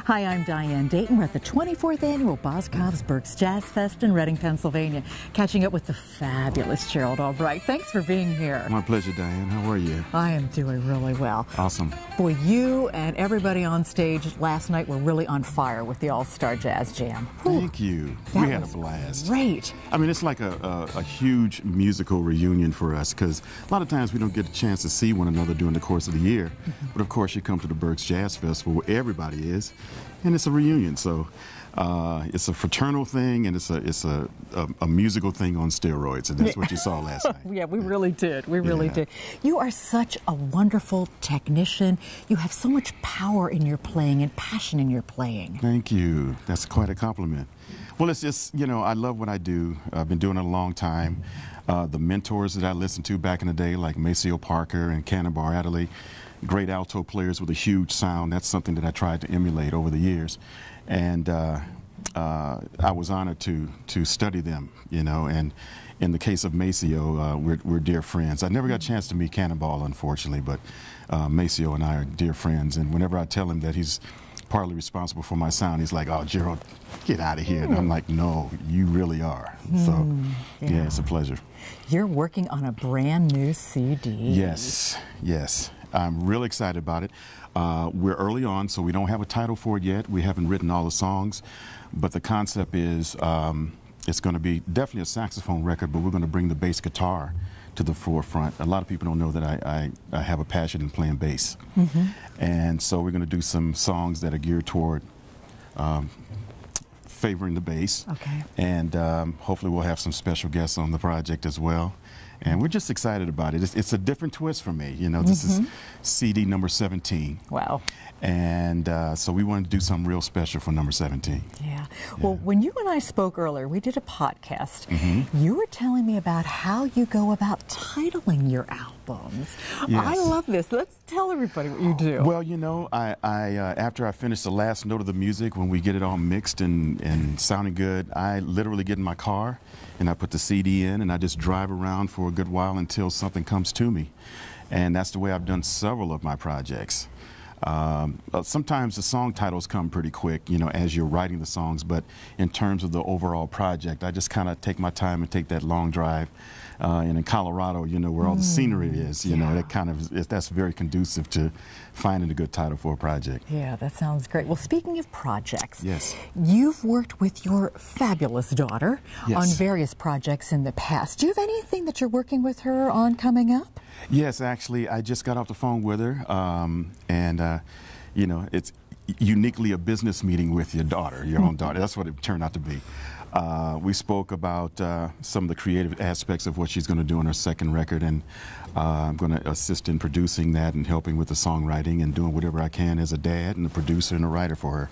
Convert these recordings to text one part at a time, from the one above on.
Hi, I'm Diane Dayton. We're at the 24th Annual Berks Jazz Fest in Reading, Pennsylvania, catching up with the fabulous Gerald Albright. Thanks for being here. My pleasure, Diane. How are you? I am doing really well. Awesome. Boy, you and everybody on stage last night were really on fire with the All-Star Jazz Jam. Thank you. We had a blast. Great. I mean, it's like a huge musical reunion for us because a lot of times we don't get a chance to see one another during the course of the year. But of course, you come to the Berks Jazz Festival where everybody is, and it's a reunion. So it's a fraternal thing, and it's a musical thing on steroids, and that's what you saw last night. Yeah, we really did. We really did. You are such a wonderful technician. You have so much power in your playing and passion in your playing. Thank you. That's quite a compliment. Well, it's just, you know, I love what I do. I've been doing it a long time. The mentors that I listened to back in the day, like Maceo Parker and Cannonball Adderley, great alto players with a huge sound. That's something that I tried to emulate over the years. And I was honored to study them, you know, and in the case of Maceo, we're dear friends. I never got a chance to meet Cannonball, unfortunately, but Maceo and I are dear friends, and whenever I tell him that he's partly responsible for my sound, he's like, "Oh, Gerald, get out of here." And I'm like, "No, you really are." So, yeah, it's a pleasure. You're working on a brand new CD. Yes, yes. I'm really excited about it. We're early on, so we don't have a title for it yet. We haven't written all the songs, but the concept is it's going to be definitely a saxophone record, but we're going to bring the bass guitar to the forefront. A lot of people don't know that I have a passion in playing bass. And so we're going to do some songs that are geared toward favoring the bass. Okay. And hopefully we'll have some special guests on the project as well. And we're just excited about it. It's a different twist for me. You know, this is CD number 17. Wow. And so we wanted to do something real special for number 17. Yeah. Well, when you and I spoke earlier, we did a podcast. You were telling me about how you go about titling your albums. Yes. I love this. Let's tell everybody what you do. Well, you know, after I finish the last note of the music, when we get it all mixed and sounding good, I literally get in my car and I put the CD in and I just drive around for a good while until something comes to me. And that's the way I've done several of my projects. Sometimes the song titles come pretty quick, you know, as you're writing the songs, but in terms of the overall project, I just kind of take my time and take that long drive. And in Colorado, you know, where all the scenery is, you know, that's very conducive to finding a good title for a project. Yeah, that sounds great. Well, speaking of projects, yes, you've worked with your fabulous daughter on various projects in the past. Do you have anything that you're working with her on coming up? Yes, actually, I just got off the phone with her, and you know, it's uniquely a business meeting with your daughter, your own daughter. That's what it turned out to be. We spoke about some of the creative aspects of what she's going to do on her second record, and I'm going to assist in producing that and helping with the songwriting and doing whatever I can as a dad and a producer and a writer for her.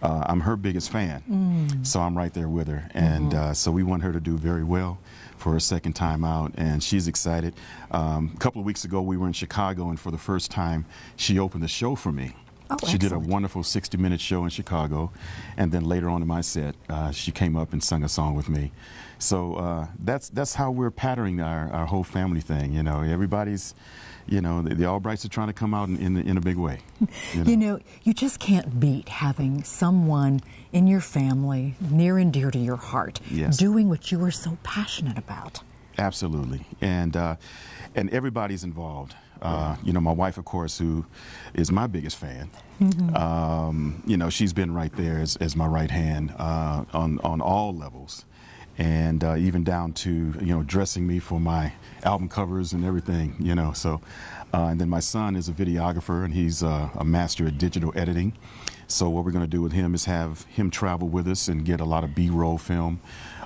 I'm her biggest fan, so I'm right there with her, and so we want her to do very well for her second time out, and she's excited. A couple of weeks ago, we were in Chicago, and for the first time, she opened the show for me. Oh, she did a wonderful 60-minute show in Chicago, and then later on in my set, she came up and sung a song with me. So that's how we're patterning our whole family thing. You know, everybody's, you know, the Albrights are trying to come out in a big way. You know, you just can't beat having someone in your family near and dear to your heart doing what you are so passionate about. Absolutely, and everybody's involved. You know, my wife, of course, who is my biggest fan, you know, she's been right there as my right hand on all levels, and even down to, you know, dressing me for my album covers and everything, you know. So, and then my son is a videographer, and he's a master at digital editing. So what we're going to do with him is have him travel with us and get a lot of B-roll film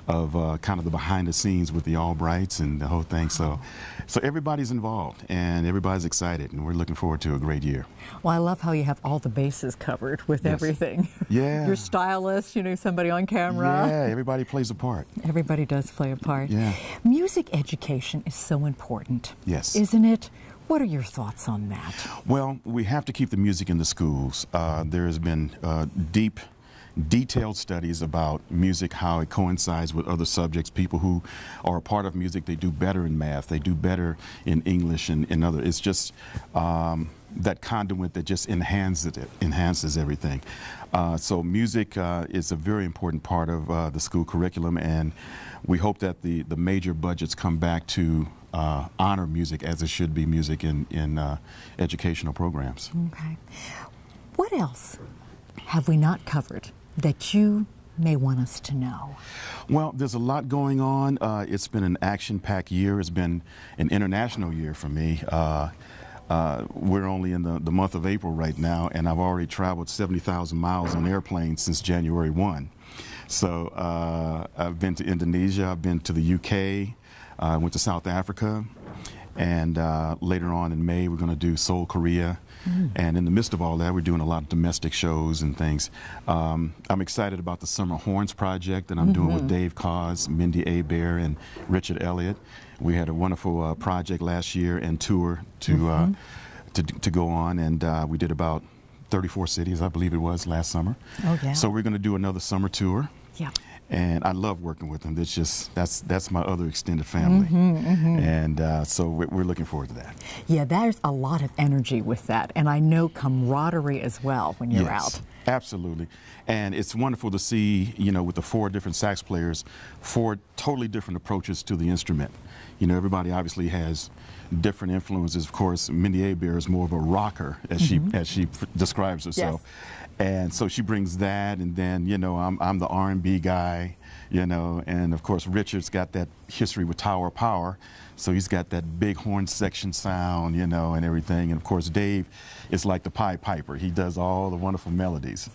of kind of the behind the scenes with the Albrights and the whole thing. So everybody's involved and everybody's excited, and we're looking forward to a great year. Well, I love how you have all the bases covered with everything. Yeah. Your stylist, you know, somebody on camera. Yeah, everybody plays a part. Everybody does play a part. Yeah. Music education is so important. Yes. Isn't it? What are your thoughts on that? Well, we have to keep the music in the schools. There has been deep detailed studies about music, how it coincides with other subjects. People who are a part of music, they do better in math, they do better in English and other. It's just that conduit that just enhances everything. So music is a very important part of the school curriculum, and we hope that the major budgets come back to honor music as it should be music in educational programs. Okay. What else have we not covered that you may want us to know? Well, there's a lot going on. It's been an action-packed year. It's been an international year for me. We're only in the month of April right now, and I've already traveled 70,000 miles on airplanes since January 1. So I've been to Indonesia, I've been to the UK, I went to South Africa, and later on in May we're going to do Seoul, Korea. And in the midst of all that, we're doing a lot of domestic shows and things. I'm excited about the Summer Horns project that I'm doing with Dave Cause, Mindy Abair, and Richard Elliott. We had a wonderful project last year and tour to go on, and we did about 34 cities, I believe it was, last summer. Oh, yeah. So we're going to do another summer tour. Yeah. And I love working with them. It's just, that's my other extended family. And so we're looking forward to that. Yeah, there's a lot of energy with that, and I know camaraderie as well when you're out. Absolutely. And it's wonderful to see, you know, with the 4 different sax players, 4 totally different approaches to the instrument. You know, everybody obviously has different influences. Of course, Mindy Abair is more of a rocker, as she describes herself. Yes. And so she brings that, and then, you know, I'm the R&B guy, you know, and of course Richard's got that history with Tower of Power, so he's got that big horn section sound, you know, and everything. And of course Dave is like the Pied Piper. He does all the wonderful melodies.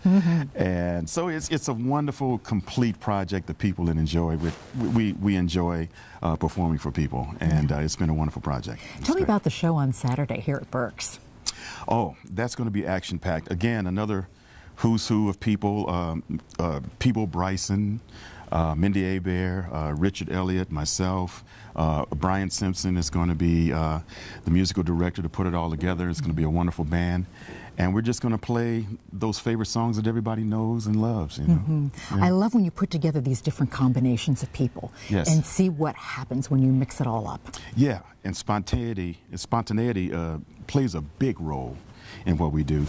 And so it's a wonderful, complete project that people enjoy. We enjoy performing for people, and it's been a wonderful project. Tell me about the show on Saturday here at Berks. Oh, that's going to be action-packed. Again, another who's who of people, Peeble Bryson, Mindy Abair, Richard Elliott, myself, Brian Simpson is going to be the musical director to put it all together. It's going to be a wonderful band. And we're just going to play those favorite songs that everybody knows and loves. You know? I love when you put together these different combinations of people and see what happens when you mix it all up. Yeah, and spontaneity plays a big role in what we do.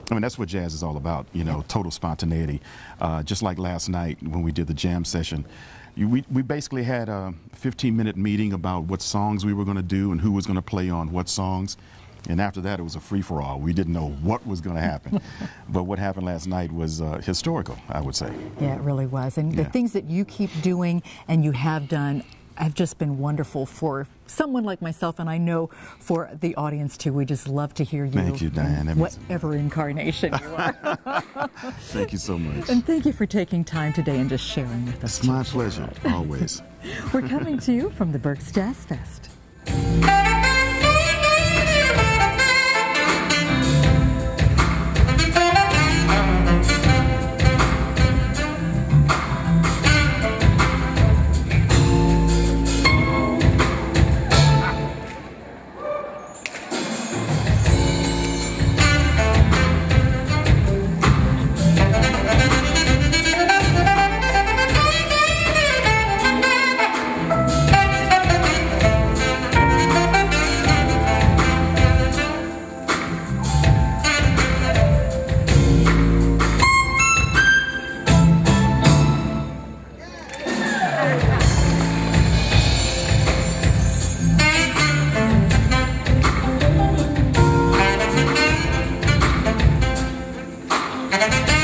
I mean, that's what jazz is all about, you know, total spontaneity. Just like last night when we did the jam session, we basically had a 15-minute meeting about what songs we were going to do and who was going to play on what songs. And after that, it was a free-for-all. We didn't know what was going to happen. But what happened last night was historical, I would say. Yeah, it really was. And the things that you keep doing and you have done have just been wonderful for someone like myself, and I know for the audience too. We just love to hear you. Thank you, Diane. Whatever incarnation you are. Thank you so much. And thank you for taking time today and just sharing with us. It's my pleasure, always. We're coming to you from the Berks Jazz Fest. Thank you.